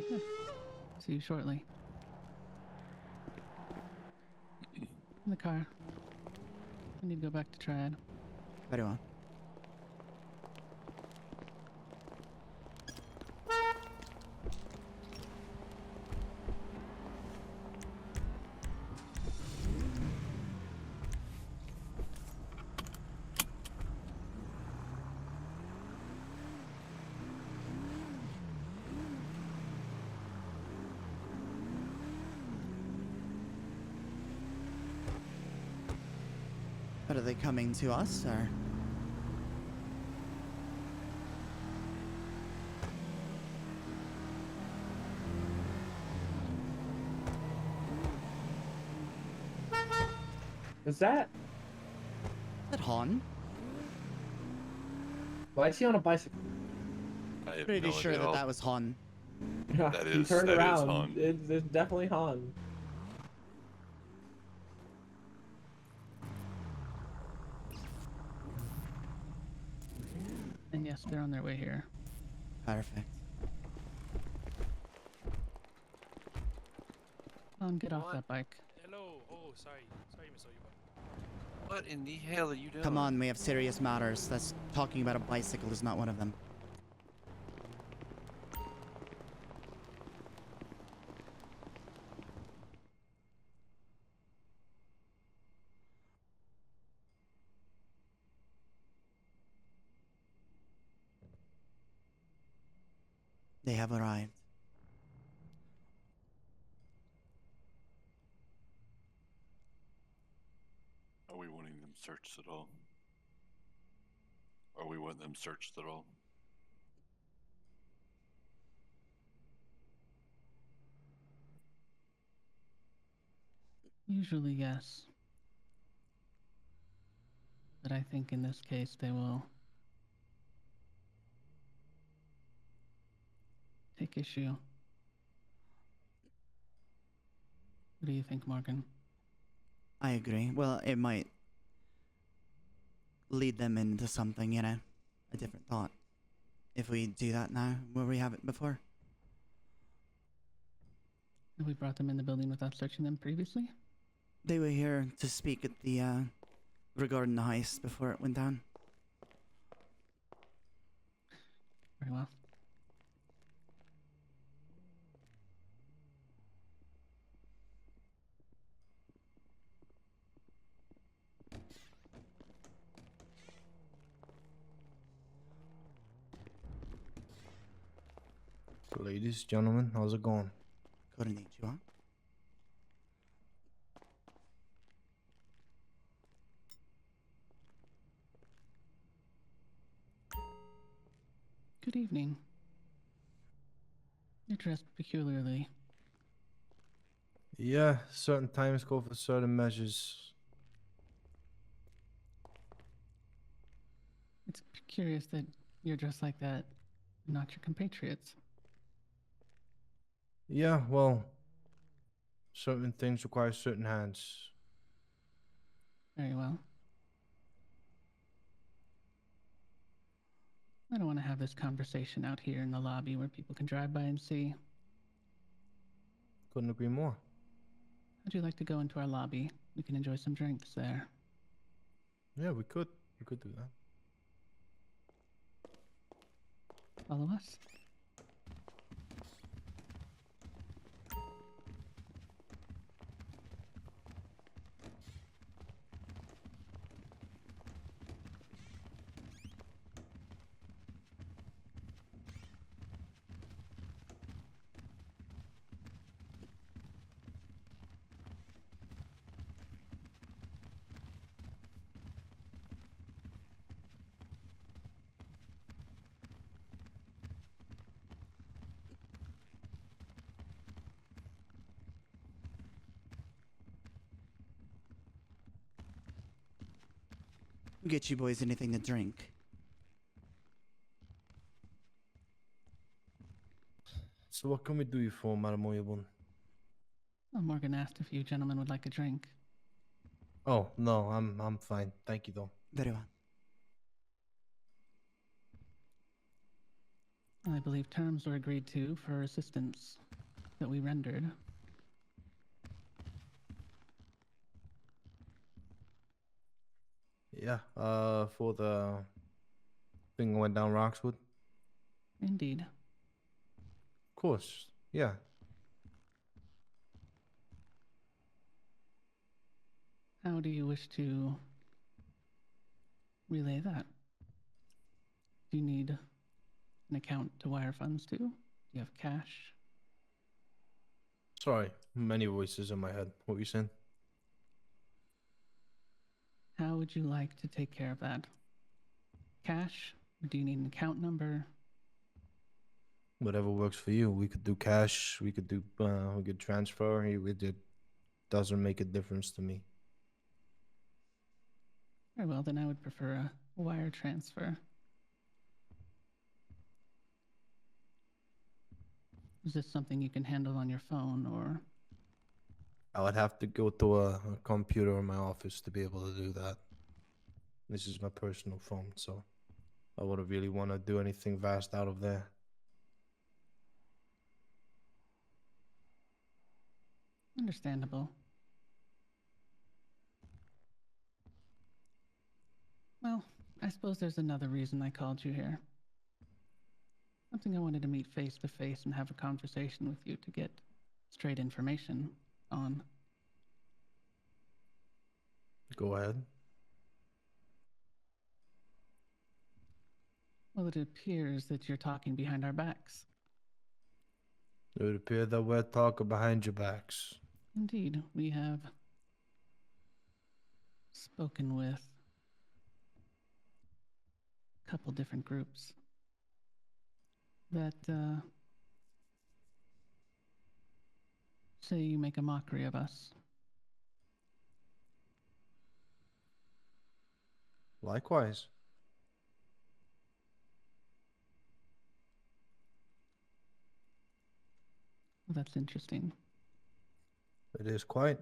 Okay, good. See you shortly. In the car. I need to go back to Triad. Very well. But are they coming to us, or? Is that? Is that Han? Why is he on a bicycle? I have Pretty no sure idea. that was Han. Yeah, That he is- turned that is around. Han. It's definitely Han. And yes, they're on their way here. Perfect. Get off What? that bike. Hello. Oh, sorry. Sorry, Mr. Oyabun. What in the hell are you doing? Come on, we have serious matters. That's talking about a bicycle is not one of them. They have arrived. Are we wanting them searched at all? Are we wanting them searched at all? Usually, yes. But I think in this case they will take issue. What do you think, Morgan? I agree. Well, it might lead them into something, you know, a different thought. If we do that now, where we have it before. Have we brought them in the building without searching them previously? They were here to speak at the, regarding the heist before it went down. Very well. Ladies, gentlemen, how's it going? Konnichiwa. Good evening. You're dressed peculiarly. Yeah, certain times call for certain measures. It's curious that you're dressed like that, not your compatriots. Yeah, well, certain things require certain hands. Very well. I don't want to have this conversation out here in the lobby where people can drive by and see. Couldn't agree more. How'd you like to go into our lobby? We can enjoy some drinks there. Yeah, we could. We could do that. Follow us. We'll get you boys anything to drink. So what can we do you for, Madam Oyabun? Well, Morgan asked if you gentlemen would like a drink. Oh, no, I'm fine. Thank you, though. Very well. I believe terms were agreed to for assistance that we rendered. Yeah, for the thing that went down Roxwood? Indeed. Of course, yeah. How do you wish to relay that? Do you need an account to wire funds to? Do you have cash? Sorry, many voices in my head. What were you saying? How would you like to take care of that? Cash? Or do you need an account number? Whatever works for you. We could do cash. We could do. We could transfer. It doesn't make a difference to me. Very well, then I would prefer a wire transfer. Is this something you can handle on your phone, or? I would have to go to a computer in my office to be able to do that. This is my personal phone, so I wouldn't really want to do anything vast out of there. Understandable. Well, I suppose there's another reason I called you here. Something I wanted to meet face to face and have a conversation with you to get straight information on. Go ahead. Well, it appears that you're talking behind our backs. It would appear that we're talking behind your backs. Indeed, we have spoken with a couple different groups that say you make a mockery of us. Likewise. Well, that's interesting. It is quite.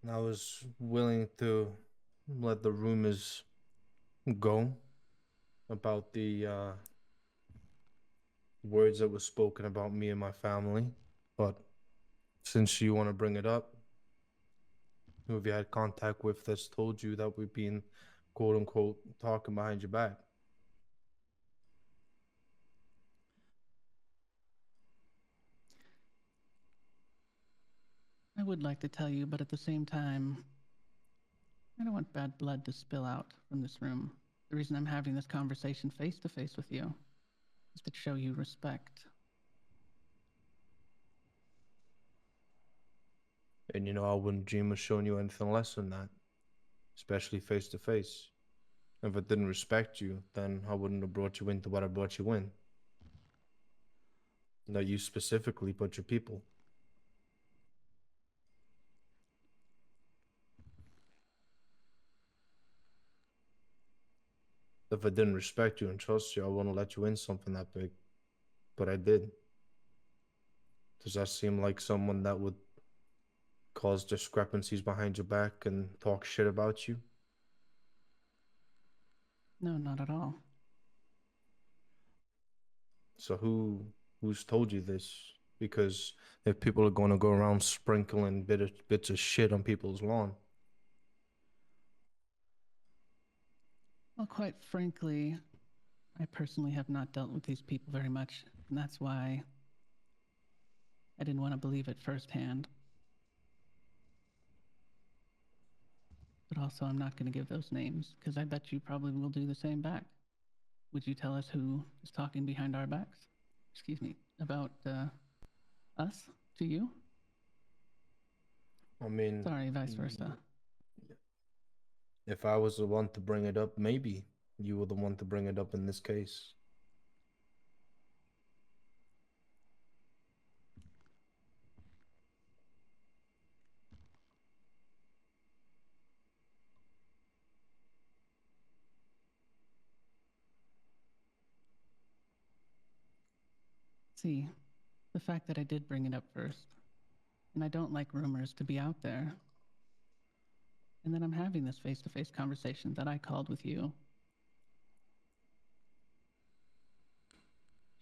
And I was willing to let the rumors go about the words that were spoken about me and my family. But since you want to bring it up, who have you had contact with that's told you that we've been, quote unquote, talking behind your back? I would like to tell you, but at the same time, I don't want bad blood to spill out from this room. The reason I'm having this conversation face to face with you is to show you respect. And I wouldn't dream of showing you anything less than that, especially face to face. If I didn't respect you, then I wouldn't have brought you into what I brought you in. Not you specifically, but your people. If I didn't respect you and trust you, I wouldn't let you in something that big. But I did. Does that seem like someone that would cause discrepancies behind your back and talk shit about you? No, not at all. So who's told you this? Because if people are going to go around sprinkling bits of shit on people's lawn. Well, quite frankly, I personally have not dealt with these people very much, and that's why I didn't want to believe it firsthand. But also, I'm not going to give those names, because I bet you probably will do the same back. Would you tell us who is talking behind our backs? Excuse me, about us to you? I mean, Sorry, vice versa. if I was the one to bring it up, maybe you were the one to bring it up in this case. See, the fact that I did bring it up first, and I don't like rumors to be out there, and then I'm having this face-to-face conversation that I called with you.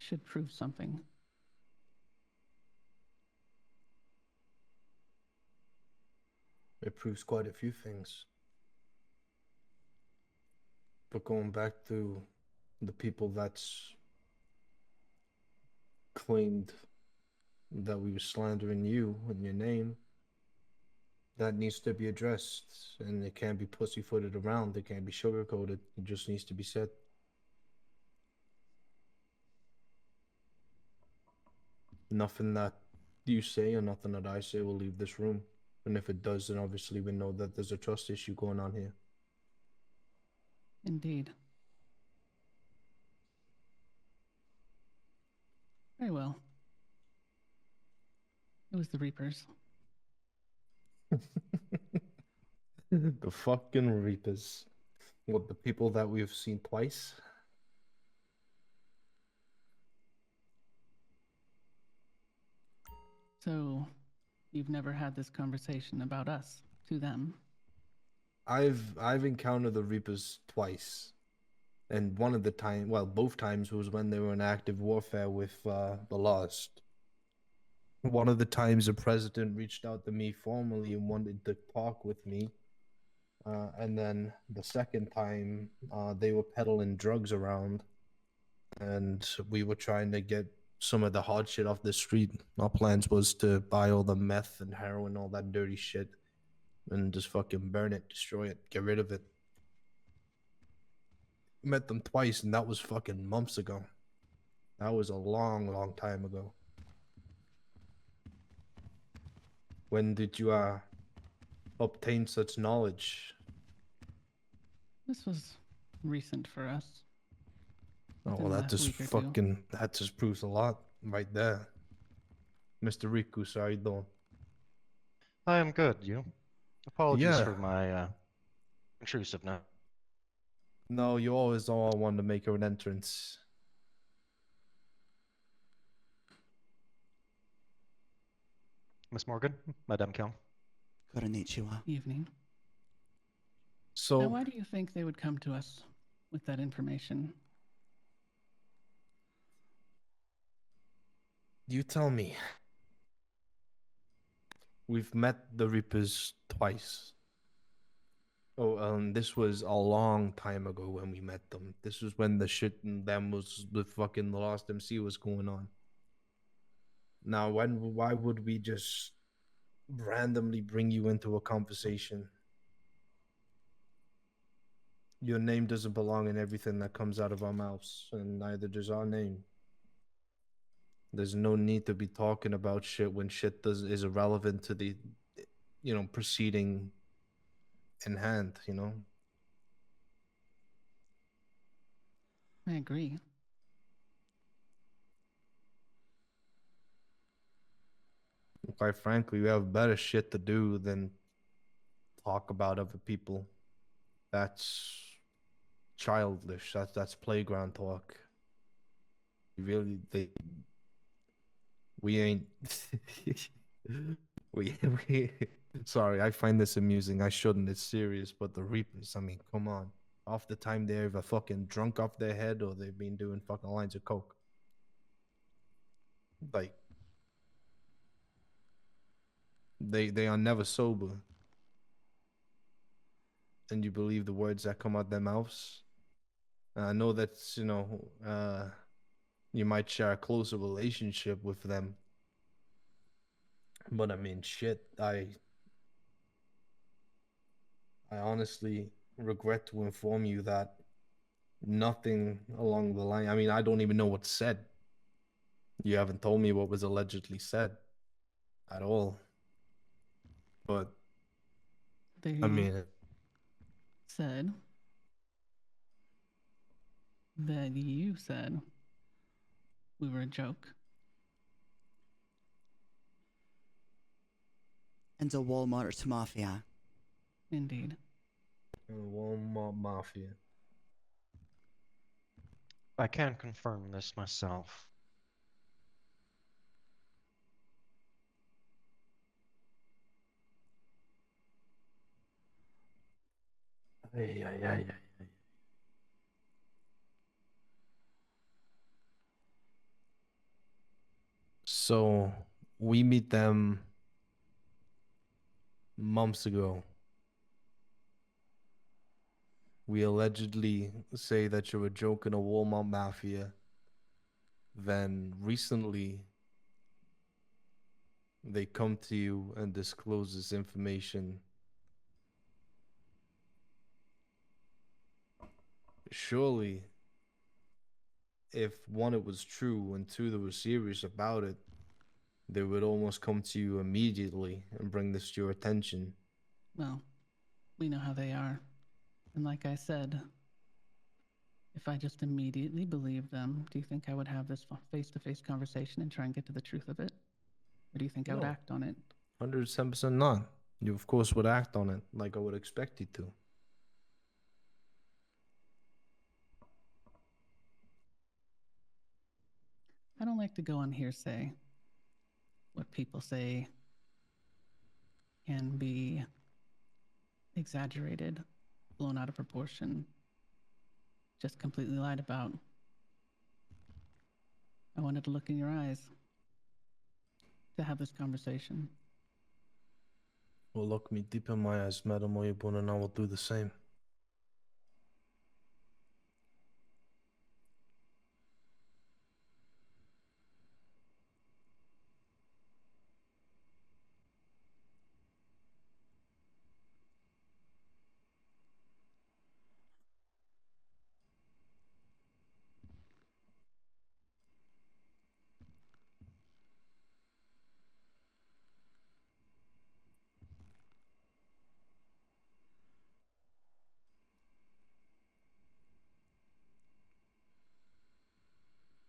should prove something. It proves quite a few things. But going back to the people that's claimed that we were slandering you and your name, that needs to be addressed, and it can't be pussyfooted around. It can't be sugarcoated. It just needs to be said. Nothing that you say or nothing that I say will leave this room. And if it does, then obviously we know that there's a trust issue going on here. Indeed. Very well. It was the Reapers. The fucking Reapers. What, the people that we've seen twice? So, you've never had this conversation about us to them? I've encountered the Reapers twice. And one of the time, well, both times was when they were in active warfare with the Lost. One of the times the president reached out to me formally and wanted to talk with me. And then the second time, they were peddling drugs around, and we were trying to get some of the hard shit off the street. Our plans was to buy all the meth and heroin, all that dirty shit, and just fucking burn it, destroy it, get rid of it. Met them twice, and that was fucking months ago. That was a long, long time ago. When did you obtain such knowledge? This was recent for us. Oh, Within well, the that last just week or two. fucking, that just proves a lot right there. Mr. Rikus, how you doing? I am good. You? Apologies Yeah. for my intrusiveness. No, you always all want to make an entrance. Miss Morgan, Madame Kyong. Konnichiwa. Evening. Now, So, why do you think they would come to us with that information? you tell me. We've met the Reapers twice. Oh, this was a long time ago when we met them. This was when the shit and them was the fucking the Lost MC was going on. Now, why would we just randomly bring you into a conversation? Your name doesn't belong in everything that comes out of our mouths, and neither does our name. There's no need to be talking about shit when shit is irrelevant to the, proceeding in hand, I agree. Quite frankly, we have better shit to do than talk about other people. That's childish. That's playground talk. Really, we ain't. we. Sorry, I find this amusing. I shouldn't. It's serious, but the Reapers. I mean, come on. Half the time they're either fucking drunk off their head or they've been doing fucking lines of coke. Like, they are never sober. And you believe the words that come out their mouths. I know that's, you might share a closer relationship with them. But I mean, shit, I honestly regret to inform you that nothing along the line, I mean, I don't even know what's said. You haven't told me what was allegedly said at all. But, They I mean, said that you said we were a joke. And the Walmart Mafia. Indeed. Walmart Mafia. I can confirm this myself. So we meet them months ago. We allegedly say that you're a joke in a Walmart mafia. Then recently, they come to you and disclose this information. Surely, if one, it was true, and two, they were serious about it, they would almost come to you immediately and bring this to your attention. Well, we know how they are. And like I said, if I just immediately believed them, do you think I would have this face-to-face conversation and try and get to the truth of it? Or do you think I would No. act on it? 110% not. You, of course, would act on it like I would expect you to. I don't like to go on hearsay. What people say can be exaggerated, blown out of proportion, just completely lied about. I wanted to look in your eyes to have this conversation. Well, look me deep in my eyes, Madam Oyabun, and I will do the same.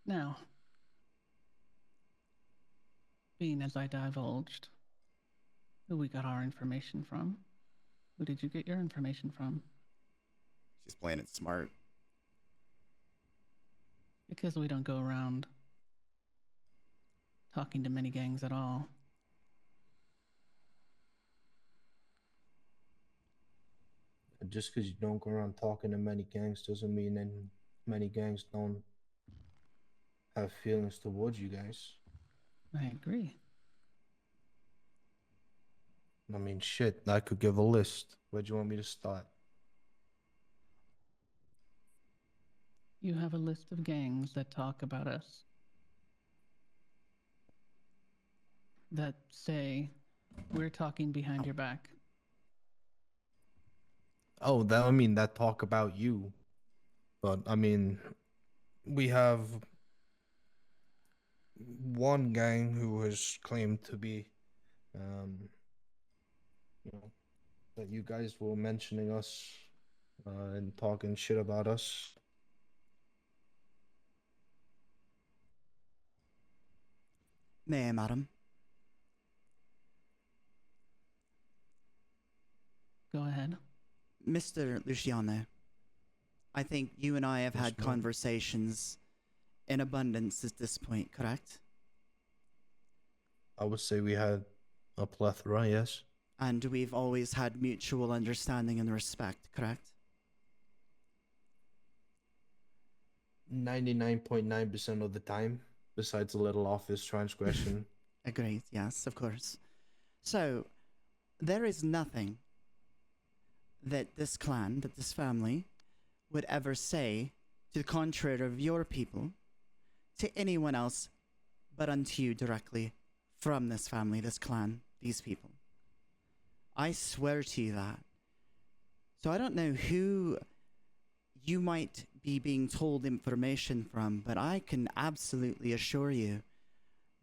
Now, being as I divulged who we got our information from, who did you get your information from? She's playing it smart. Because we don't go around talking to many gangs at all. Just because you don't go around talking to many gangs doesn't mean that many gangs don't have feelings towards you guys. I agree. I mean, shit, I could give a list. Where do you want me to start? You have a list of gangs that talk about us, that say we're talking behind your back. Oh, that, I mean, that talk about you. But, I mean, we have one gang who has claimed to be, you know, that you guys were mentioning us and talking shit about us. May I, madam? Go ahead. Mr. Luciano, I think you and I have Yes, had ma'am. conversations in abundance at this point, correct? I would say we had a plethora, yes. And we've always had mutual understanding and respect, correct? 99.9% of the time, besides a little office transgression. Agreed, yes, of course. So, there is nothing that this clan, that this family, would ever say to the contrary of your people to anyone else but unto you directly from this family, this clan, these people. I swear to you that. So I don't know who you might be being told information from, but I can absolutely assure you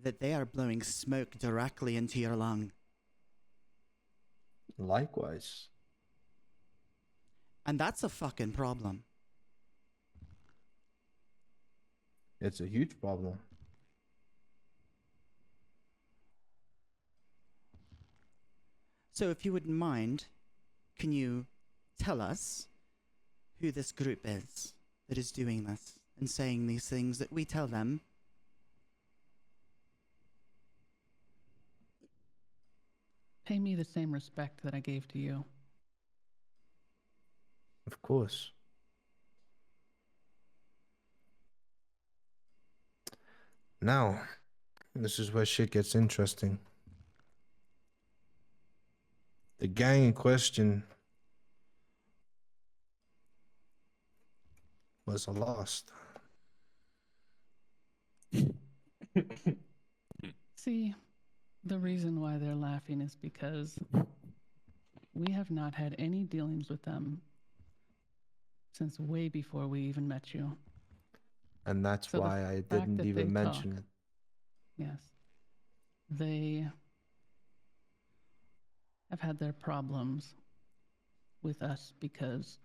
that they are blowing smoke directly into your lung. Likewise. And that's a fucking problem. It's a huge problem. So if you wouldn't mind, can you tell us who this group is that is doing this and saying these things that we tell them? Pay me the same respect that I gave to you. Of course. Now, This is where shit gets interesting. The gang in question was lost. See, the reason why they're laughing is because we have not had any dealings with them since way before we even met you. And that's So the why I fact didn't that even they mention talk- it. Yes. They have had their problems with us because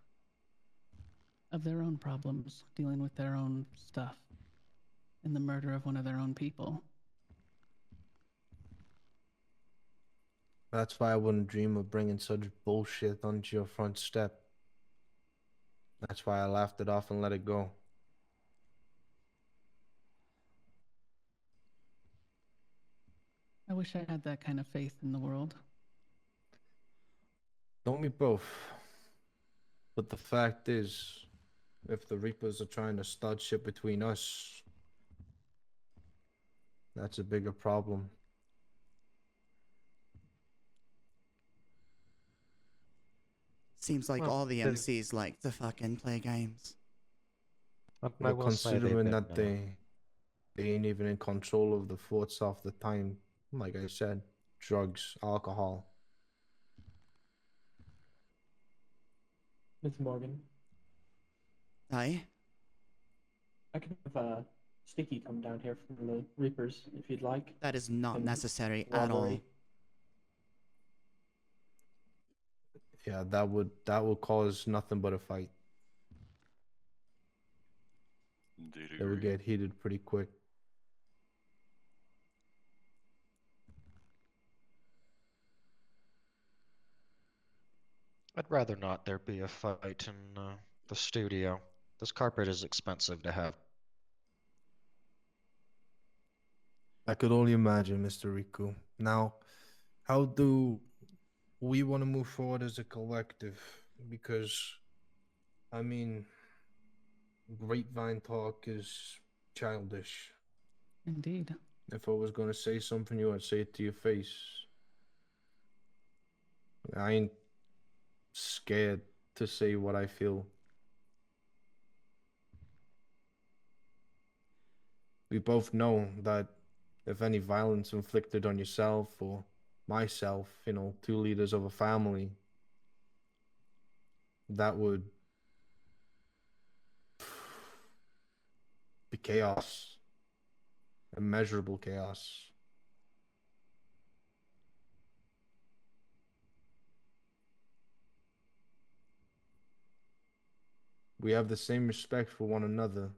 of their own problems dealing with their own stuff and the murder of one of their own people. That's why I wouldn't dream of bringing such bullshit onto your front step. That's why I laughed it off and let it go. I wish I had that kind of faith in the world. Don't we both? But the fact is, if the Reapers are trying to start shit between us, that's a bigger problem. Seems like Well, all the they- MCs like to fucking play games. I Well, will say they've considering been, that they ain't even in control of the thoughts half the time, like I said, drugs, alcohol. It's Morgan. Aye? I can have Sticky come down here from the Reapers if you'd like. That is not And necessary at all. corroborate. Yeah, that would cause nothing but a fight. Indeed It would agree. get heated pretty quick. I'd rather not there be a fight in the studio. This carpet is expensive to have. I could only imagine, Mr. Riku. Now, how do we want to move forward as a collective? Because, I mean, grapevine talk is childish. Indeed. If I was going to say something, you would say it to your face. I ain't scared to say what I feel. We both know that if any violence inflicted on yourself or myself, two leaders of a family, that would be chaos, immeasurable chaos. We have the same respect for one another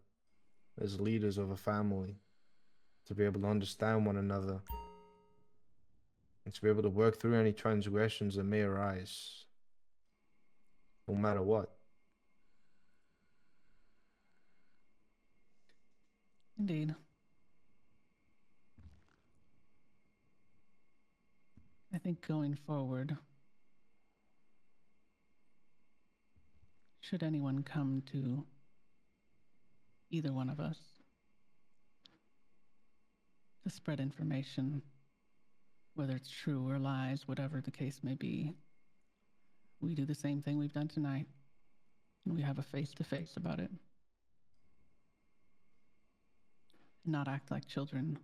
as leaders of a family, to be able to understand one another and to be able to work through any transgressions that may arise, no matter what. Indeed. I think going forward, should anyone come to either one of us to spread information, whether it's true or lies, whatever the case may be, we do the same thing we've done tonight, and we have a face-to-face about it. And not act like children.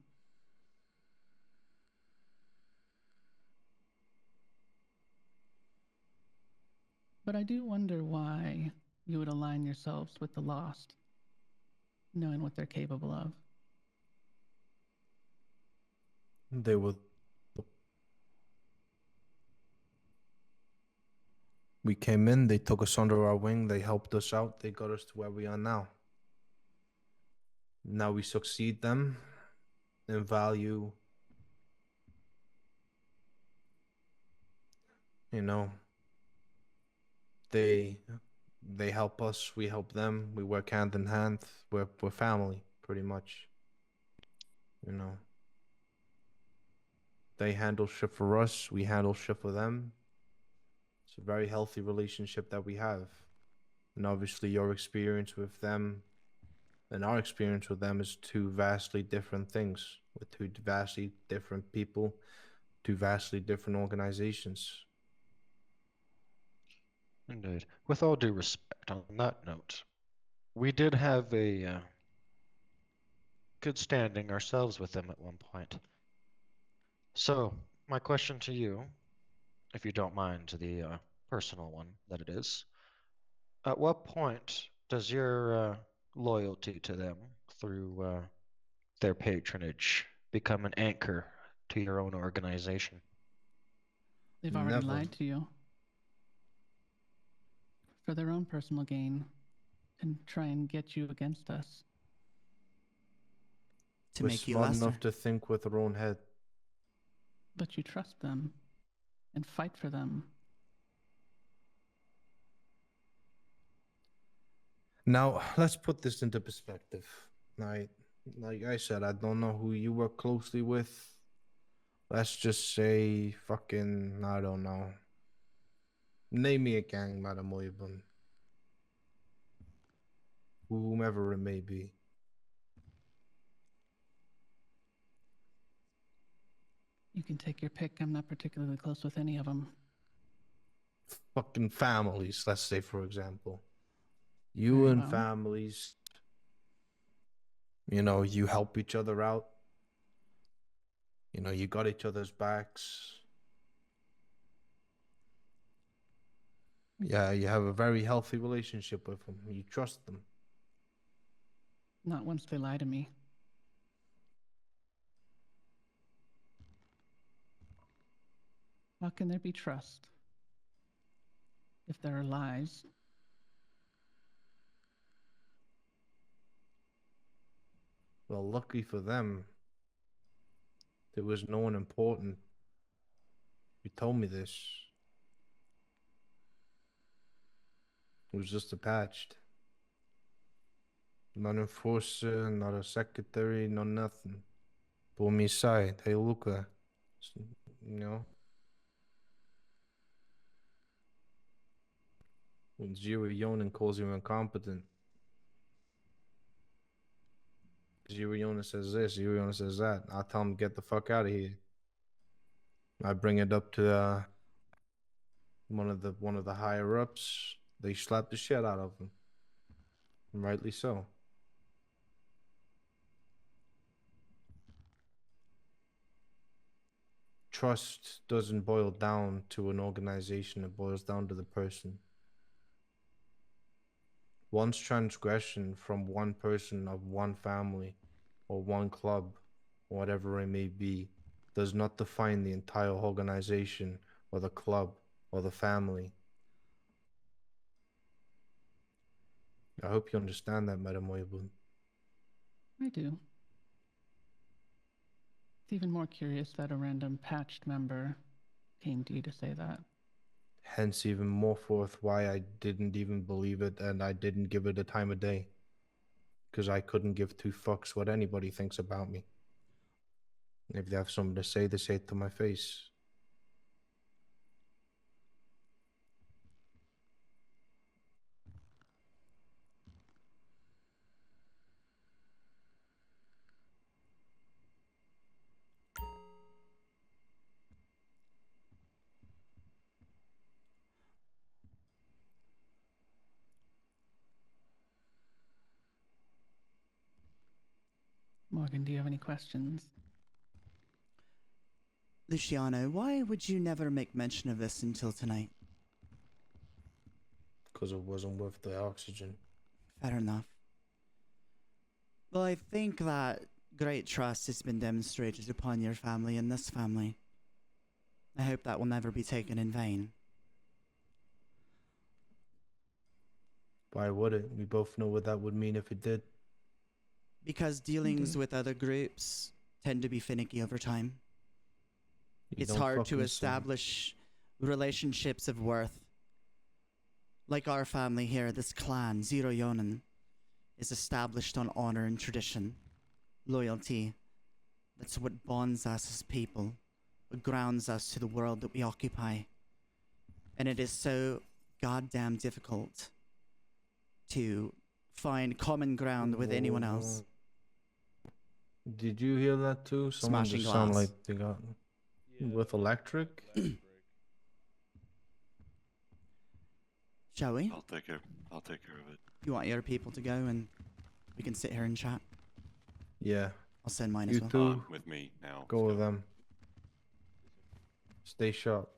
But I do wonder why you would align yourselves with the lost, knowing what they're capable of. They would. We came in, they took us under our wing, they helped us out, they got us to where we are now. Now we succeed them in value, they help us, we help them, we work hand in hand, we're family, pretty much. They handle shit for us, we handle shit for them. It's a very healthy relationship that we have. And obviously your experience with them And our experience with them is two vastly different things, with two vastly different people, two vastly different organizations. Indeed. With all due respect, on that note, we did have a good standing ourselves with them at one point. So, my question to you, if you don't mind the personal one that it is, at what point does your loyalty to them through their patronage become an anchor to your own organization? They've already Never. lied to you for their own personal gain and try and get you against us. To We're make you smart lesser. enough to think with our own head. But you trust them and fight for them. Now, let's put this into perspective. Like I said, I don't know who you work closely with. Let's just say fucking, I don't know. Name me a gang, Madam Oyabun. Whomever it may be. You can take your pick. I'm not particularly close with any of them. Fucking families, let's say, for example. You Very and well. families, you help each other out. You got each other's backs. Yeah, you have a very healthy relationship with them. You trust them. Not once they lie to me. How can there be trust if there are lies? Well, lucky for them, there was no one important. You told me this. It was just attached. Not an enforcer, not a secretary, no nothing. Pull me aside. Hey, Luca. You know? When Zero Yōnin calls you incompetent, Zero Yōnin says this, Zero Yōnin says that. I'll tell him, get the fuck out of here. I bring it up to one of the higher ups. They slap the shit out of him. And rightly so. Trust doesn't boil down to an organization, it boils down to the person. One's transgression from one person of one family or one club, whatever it may be, does not define the entire organization or the club or the family. I hope you understand that, Madam Oyabun. I do. It's even more curious that a random patched member came to you to say that. Hence, even more forth why I didn't even believe it and I didn't give it a time of day. Because I couldn't give two fucks what anybody thinks about me. If they have something to say, they say it to my face. Morgan, do you have any questions? Luciano, why would you never make mention of this until tonight? Because it wasn't worth the oxygen. Fair enough. Well, I think that great trust has been demonstrated upon your family and this family. I hope that will never be taken in vain. Why would it? We both know what that would mean if it did. Because dealings do. with other groups tend to be finicky over time. You It's don't hard fucking to say. establish relationships of worth. Like our family here, this clan, Zero Yōnin, is established on honor and tradition, loyalty. That's what bonds us as people, what grounds us to the world that we occupy. And it is so goddamn difficult to find common ground with anyone else. Did you hear that too? Someone Smashing just sound glass. like they got with electric. Shall we? I'll take care of it. You want your people to go and we can sit here and chat? Yeah, I'll send mine you as well. two With me now. go with them. Stay sharp.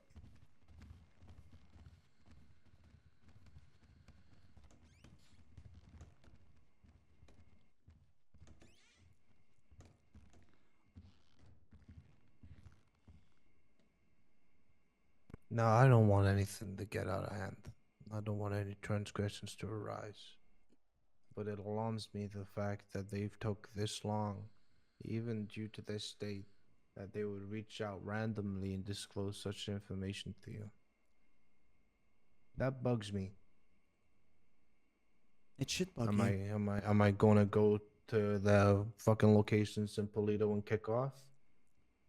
No, I don't want anything to get out of hand. I don't want any transgressions to arise. But it alarms me the fact that they've took this long, even due to their state, that they would reach out randomly and disclose such information to you. That bugs me. It should bug you. Am I gonna go to the fucking locations in Polito and kick off?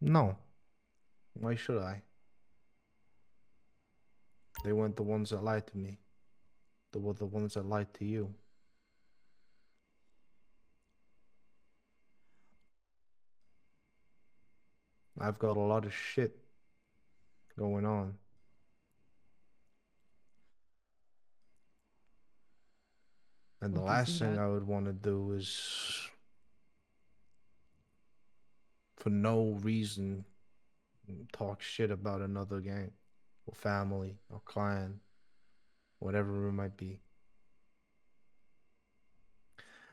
No. Why should I? They weren't the ones that lied to me. They were the ones that lied to you. I've got a lot of shit going on. And the We can last see thing that. I would want to do is, for no reason, talk shit about another gang or family or clan, whatever it might be.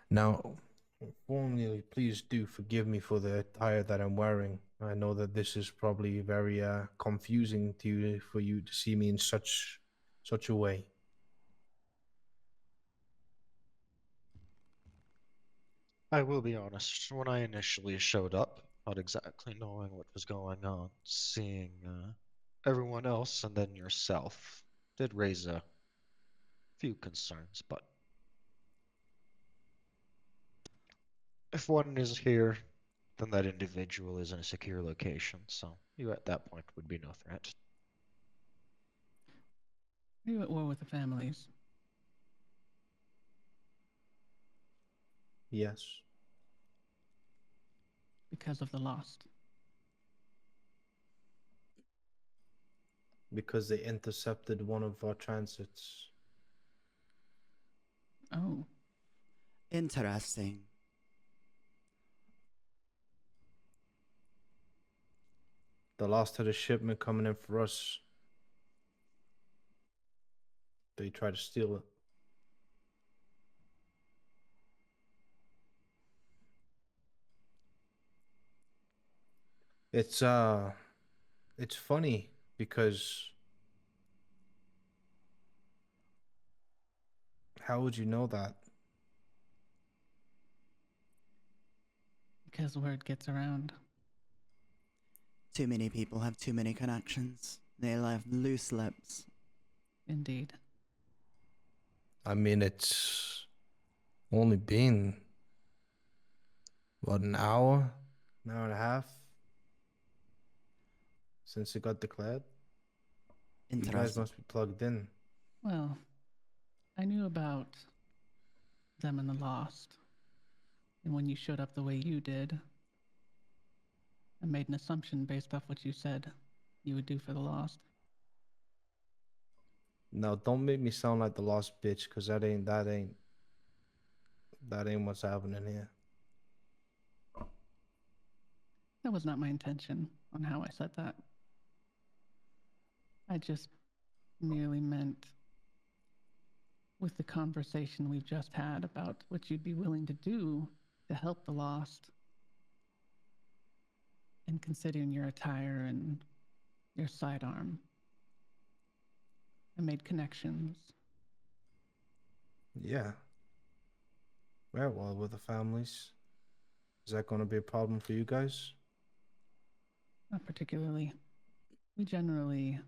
Now, formally, please do forgive me for the attire that I'm wearing. I know that this is probably very confusing to you, for you to see me in such a way. I will be honest, when I initially showed up, not exactly knowing what was going on, seeing everyone else and then yourself did raise a few concerns, but if one is here, then that individual is in a secure location, so you at that point would be no threat. Are you at war with the families? Yes, Because of the lost? because they intercepted one of our transits. Oh, Interesting. The last had a shipment coming in for us. They tried to steal it. It's funny because how would you know that? because word gets around. Too many people have too many connections. They have loose lips. Indeed. I mean, it's only been what, an hour and a half since it got declared. You guys Interesting. must be plugged in. Well, I knew about them and the lost. And when you showed up the way you did, I made an assumption based off what you said you would do for the lost. Now, don't make me sound like the lost bitch, cause that ain't what's happening here. That was not my intention on how I said that. I just merely meant with the conversation we've just had about what you'd be willing to do to help the lost, and considering your attire and your sidearm, I made connections. Yeah. Very well with the families. Is that going to be a problem for you guys? Not particularly. We generally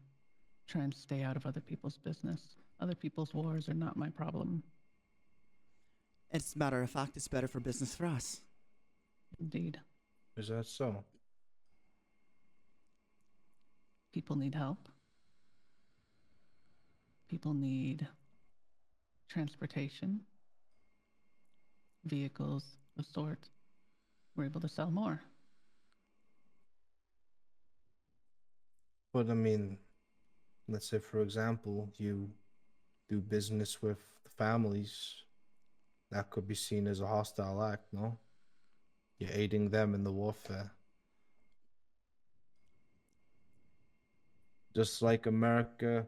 try and stay out of other people's business. Other people's wars are not my problem. As a matter of fact, it's better for business for us. Indeed. Is that so? People need help. People need transportation. vehicles of sorts, we're able to sell more. But I mean, let's say for example, you do business with the families, that could be seen as a hostile act, no? You're aiding them in the warfare. Just like America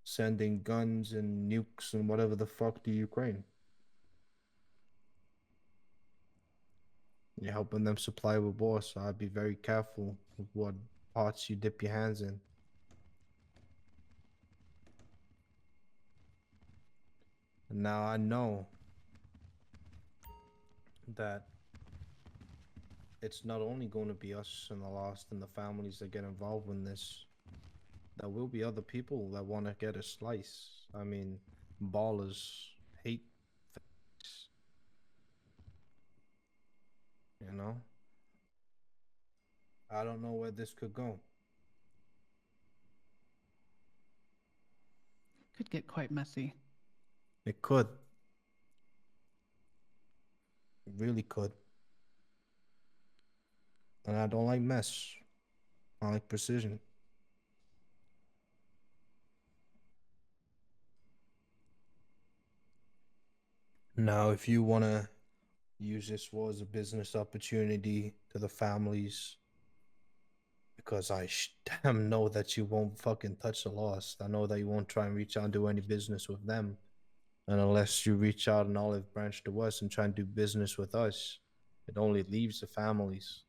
sending guns and nukes and whatever the fuck to Ukraine. You're helping them supply with war, so I'd be very careful with what parts you dip your hands in. And now I know that it's not only going to be us and the lost and the families that get involved in this. There will be other people that want to get a slice. I mean, ballers hate things, you know? I don't know where this could go. Could get quite messy. It could. It really could. And I don't like mess. I like precision. Now, if you want to use this war as a business opportunity to the families, because I damn know that you won't fucking touch the lost. I know that you won't try and reach out and do any business with them. And unless you reach out an olive branch to us and try and do business with us, it only leaves the families.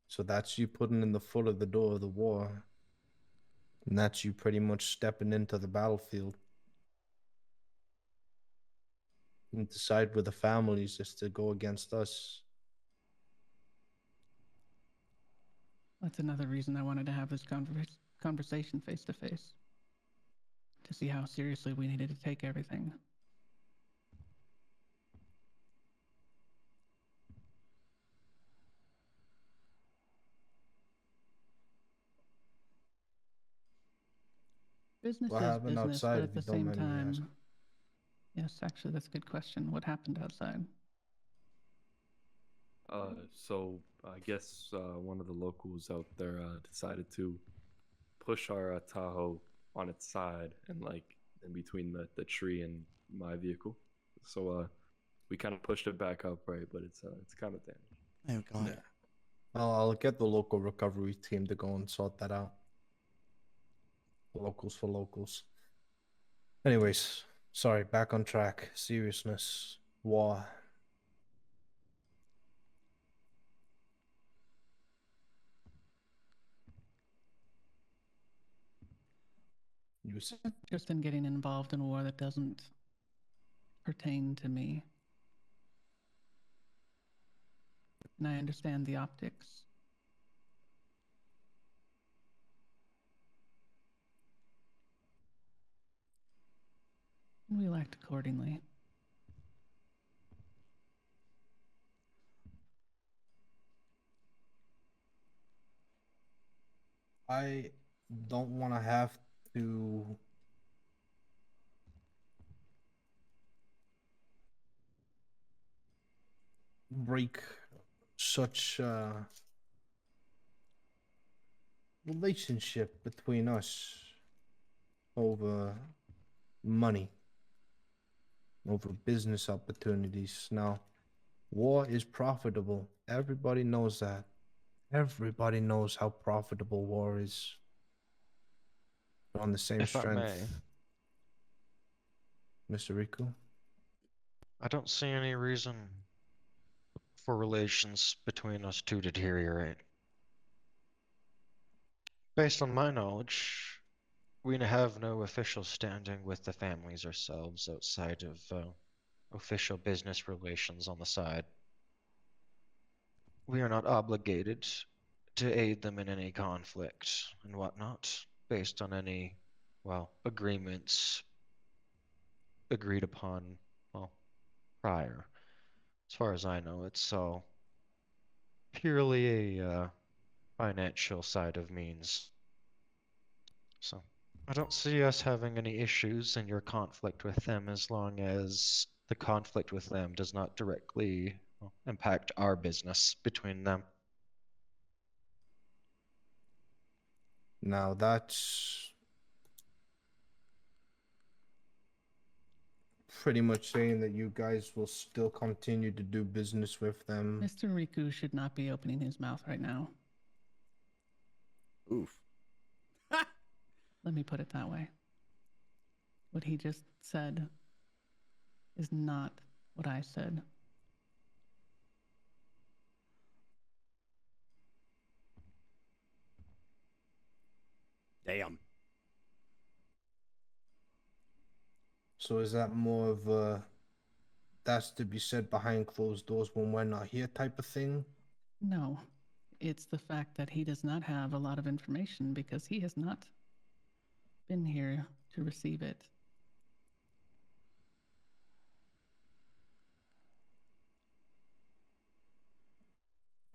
So that's you putting in the foot of the door of the war. And that's you pretty much stepping into the battlefield. And decide with the families is to go against us. That's another reason I wanted to have this conversation face to face. To see how seriously we needed to take everything. Business What is happened business, outside, but if at you the don't same mind me time, asking? yes, actually, that's a good question. What happened outside? So I guess one of the locals out there decided to push our Tahoe on its side and like in between the tree and my vehicle. So we kind of pushed it back up, right? But it's kind of damaged. Oh god. Yeah. I'll get the local recovery team to go and sort that out. Locals for locals. Anyways, sorry, back on track. Seriousness. War. You see? Just in getting involved in a war that doesn't pertain to me. And I understand the optics. And we'll act accordingly. I don't want to have to break such a relationship between us over money, over business opportunities. Now, war is profitable. Everybody knows that. Everybody knows how profitable war is. We're on the same If I strength, may, Mr. Riku. I don't see any reason for relations between us to deteriorate. Based on my knowledge, we have no official standing with the families ourselves outside of official business relations on the side. We are not obligated to aid them in any conflict and whatnot, based on any, well, agreements agreed upon, well, prior. As far as I know, it's all purely a financial side of means. So I don't see us having any issues in your conflict with them as long as the conflict with them does not directly impact our business between them. Now that's pretty much saying that you guys will still continue to do business with them. Mr. Riku should not be opening his mouth right now. Oof. Let me put it that way. What he just said is not what I said. Damn. So is that more of a that's to be said behind closed doors when we're not here type of thing? No, it's the fact that he does not have a lot of information because he has not been here to receive it.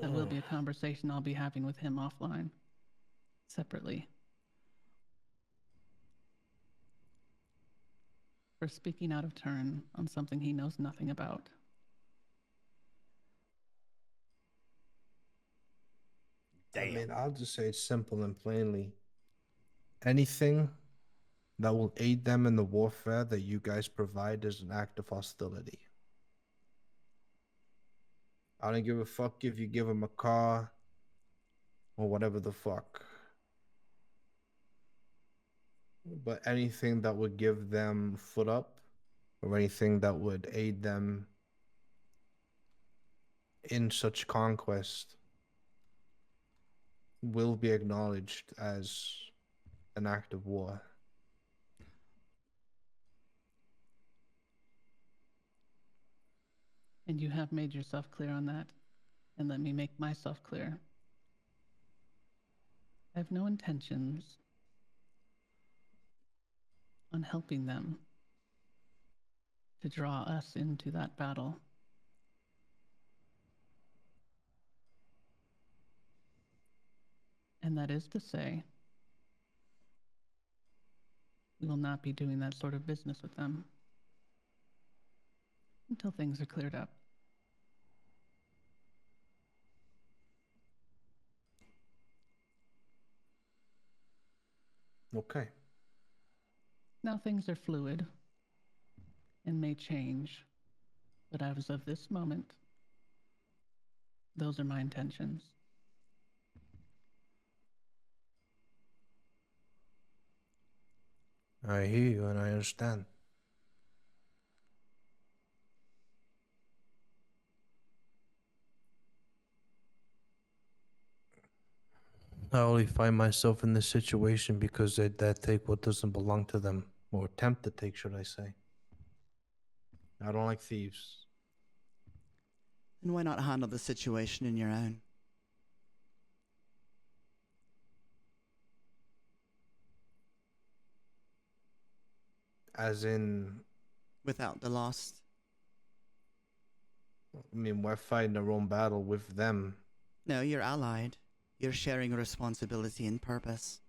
That will be a conversation I'll be having with him offline, separately. For speaking out of turn on something he knows nothing about. I mean, I'll just say it simple and plainly. Anything that will aid them in the warfare that you guys provide is an act of hostility. I don't give a fuck if you give them a car or whatever the fuck. But anything that would give them foot up or anything that would aid them in such conquest will be acknowledged as an act of war. And you have made yourself clear on that. And let me make myself clear. I have no intentions on helping them to draw us into that battle. And that is to say, we will not be doing that sort of business with them until things are cleared up. Okay. Now things are fluid and may change, but as of this moment, those are my intentions. I hear you and I understand. I only find myself in this situation because they take what doesn't belong to them, or attempt to take, should I say. I don't like thieves. And why not handle the situation in your own? As in, Without the lost. I mean, we're fighting our own battle with them. No, you're allied. You're sharing a responsibility and purpose.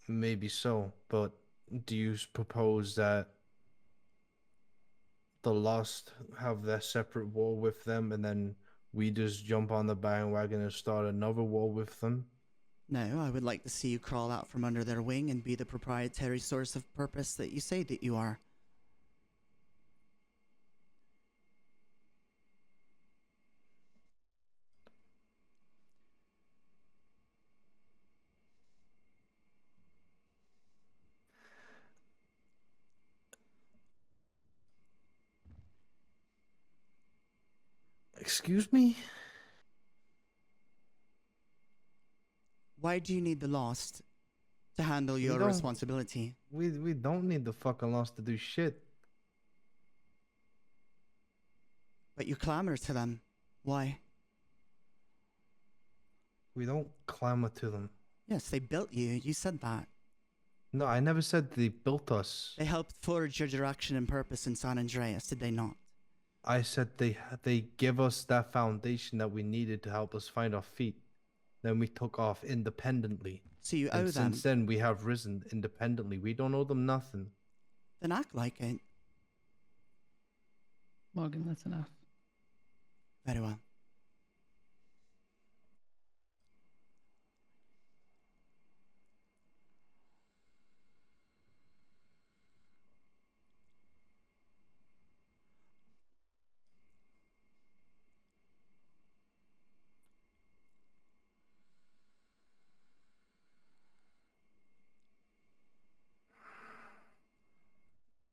Maybe so, but do you propose that the Lost have their separate war with them and then we just jump on the bandwagon and start another war with them? No, I would like to see you crawl out from under their wing and be the proprietary source of purpose that you say that you are. Excuse me? Why do you need the lost to handle your don't- responsibility? We don't need the fucking Lost to do shit. But you clamor to them. Why? We don't clamor to them. Yes, they built you. You said that. No, I never said they built us. They helped forge your direction and purpose in San Andreas, did they not? I said they give us that foundation that we needed to help us find our feet. Then we took off independently. So you And owe them. since then, we have risen independently. We don't owe them nothing. Then act like it. Morgan, that's enough. Very well.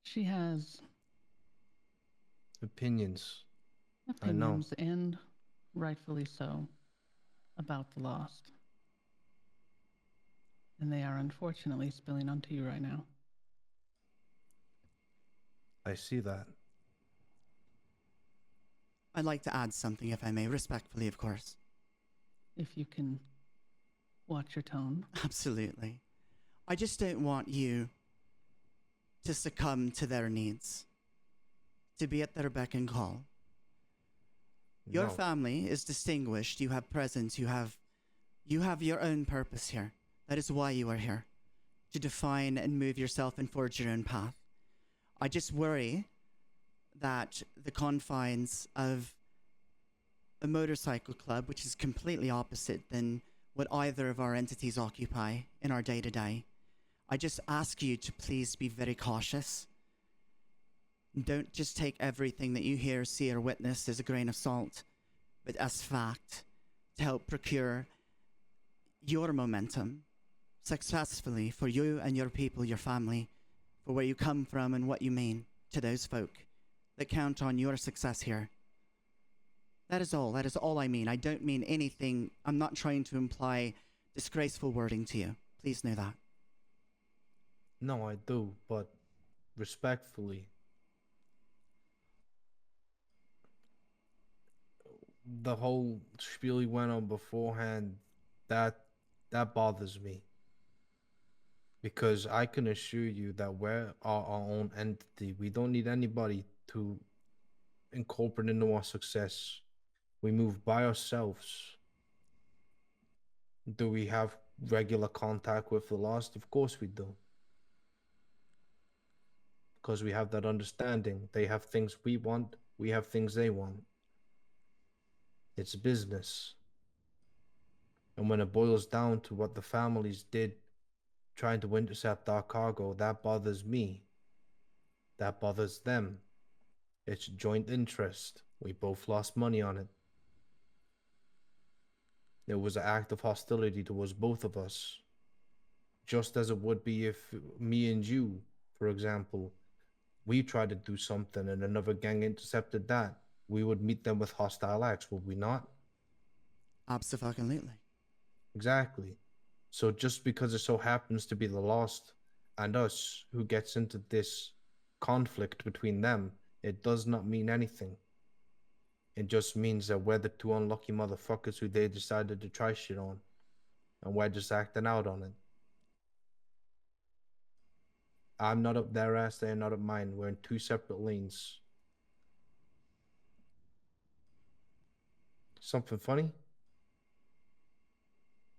She has Opinions. I know. opinions, and rightfully so, about the lost. And they are unfortunately spilling onto you right now. I see that. I'd like to add something, if I may, respectfully, of course. If you can watch your tone. Absolutely. I just don't want you to succumb to their needs, to be at their beck and call. Your No. family is distinguished. You have presence. You have your own purpose here. That is why you are here, to define and move yourself and forge your own path. I just worry that the confines of a motorcycle club, which is completely opposite than what either of our entities occupy in our day-to-day, I just ask you to please be very cautious. Don't just take everything that you hear, see, or witness as a grain of salt, but as fact, to help procure your momentum successfully for you and your people, your family, for where you come from and what you mean to those folk that count on your success here. That is all. That is all I mean. I don't mean anything. I'm not trying to imply disgraceful wording to you. Please know that. No, I do, but respectfully, the whole spiel you went on beforehand, that bothers me. Because I can assure you that we're our own entity. We don't need anybody to incorporate into our success. We move by ourselves. Do we have regular contact with the lost? Of course we do. Because we have that understanding. They have things we want, we have things they want. It's business. And when it boils down to what the families did trying to intercept our cargo, that bothers me. That bothers them. It's joint interest. We both lost money on it. It was an act of hostility towards both of us. Just as it would be if me and you, for example, we tried to do something and another gang intercepted that. We would meet them with hostile acts, would we not? Absolutely. Exactly. So just because it so happens to be the lost and us who gets into this conflict between them, it does not mean anything. It just means that we're the two unlucky motherfuckers who they decided to try shit on. And we're just acting out on it. I'm not up their ass, they're not up mine. We're in two separate lanes. Something funny?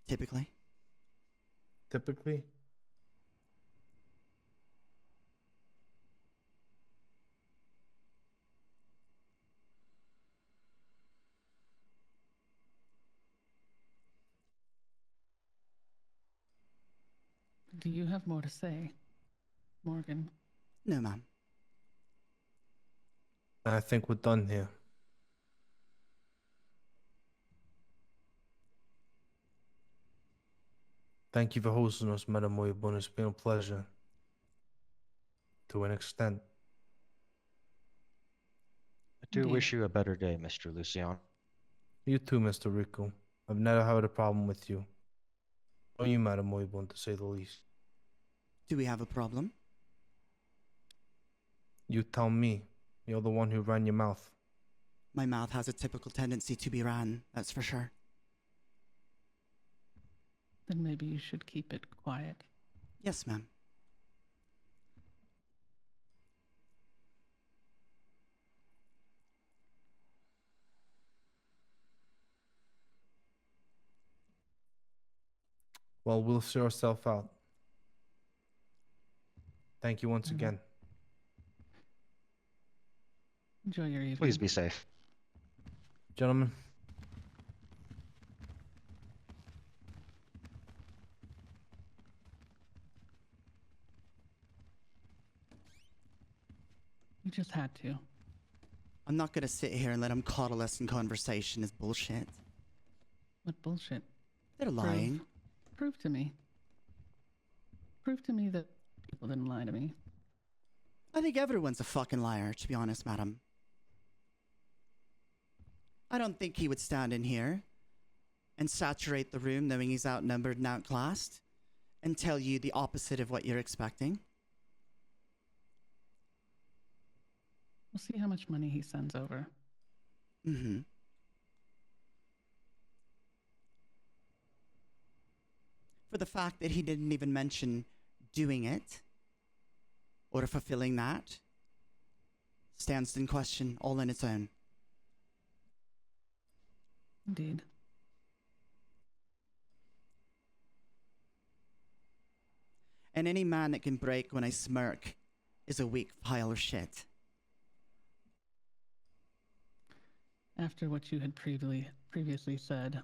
Typically. Typically? Do you have more to say, Morgan? No, ma'am. I think we're done here. Thank you for hosting us, Madam Oyabun. It's been a pleasure. To an extent. I do Indeed. wish you a better day, Mr. Lucian. You too, Mr. Rico. I've never had a problem with you. Or you, Madam Oyabun, to say the least. Do we have a problem? You tell me. You're the one who ran your mouth. My mouth has a typical tendency to be ran, that's for sure. Then maybe you should keep it quiet. Yes, ma'am. Well, we'll see ourselves out. Thank you once Mhm. again. Enjoy your evening. Please be safe. Gentlemen, You just had to. I'm not gonna sit here and let him coddle us in conversation is bullshit. What bullshit. They're lying. Prove to me. Prove to me that people didn't lie to me. I think everyone's a fucking liar, to be honest, madam. I don't think he would stand in here and saturate the room knowing he's outnumbered and outclassed and tell you the opposite of what you're expecting. We'll see how much money he sends over. Mm-hmm. For the fact that he didn't even mention doing it or fulfilling that stands in question all on its own. Indeed. And any man that can break when I smirk is a weak pile of shit. After what you had previously said,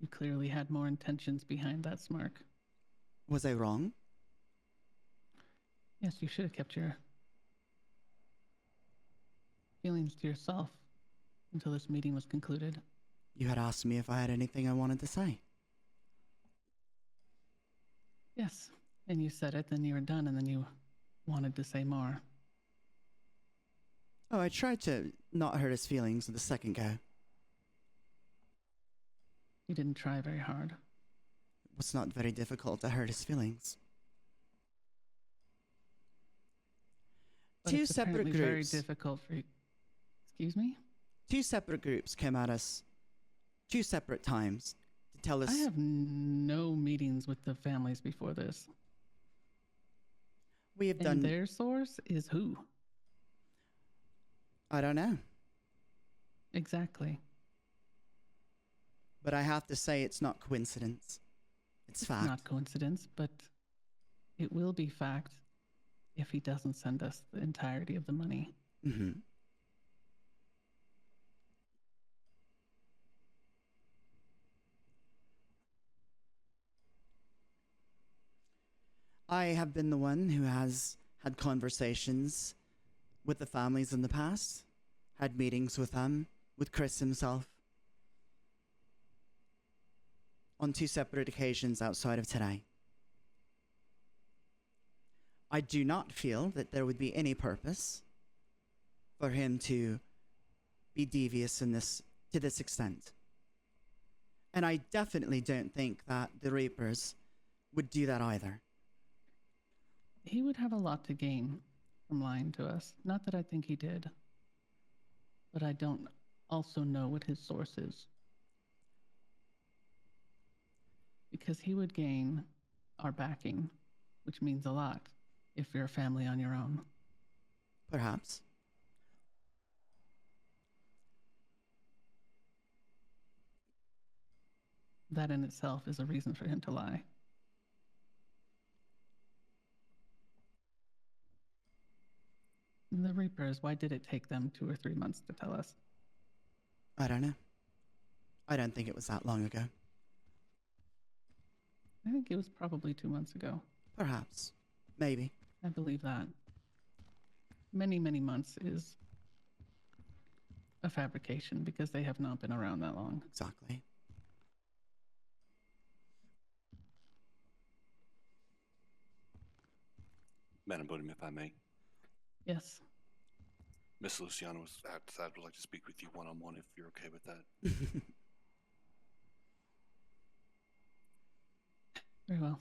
you clearly had more intentions behind that smirk. Was I wrong? Yes, you should have kept your feelings to yourself until this meeting was concluded. You had asked me if I had anything I wanted to say. Yes, and you said it, then you were done, and then you wanted to say more. Oh, I tried to not hurt his feelings with the second go. You didn't try very hard. It was not very difficult to hurt his feelings. But Two it's separate apparently groups. very difficult for you. Excuse me? Two separate groups came at us 2 separate times to tell us. I have no meetings with the families before this. We have And done. their source is who? I don't know. Exactly. But I have to say it's not coincidence. It's fact. Not coincidence, but it will be fact if he doesn't send us the entirety of the money. Mm-hmm. I have been the one who has had conversations with the families in the past, had meetings with them, with Chris himself, on 2 separate occasions outside of today. I do not feel that there would be any purpose for him to be devious in this to this extent. And I definitely don't think that the Reapers would do that either. He would have a lot to gain from lying to us. Not that I think he did, but I don't also know what his source is. Because he would gain our backing, which means a lot if you're a family on your own. Perhaps. That in itself is a reason for him to lie. The Reapers, why did it take them 2 or 3 months to tell us? I don't know. I don't think it was that long ago. I think it was probably 2 months ago. Perhaps. Maybe. I believe that. Many, many months is a fabrication because they have not been around that long. Exactly. Madam Bodum, if I may. Yes. Miss Luciano would like to speak with you one-on-one if you're okay with that. Very well.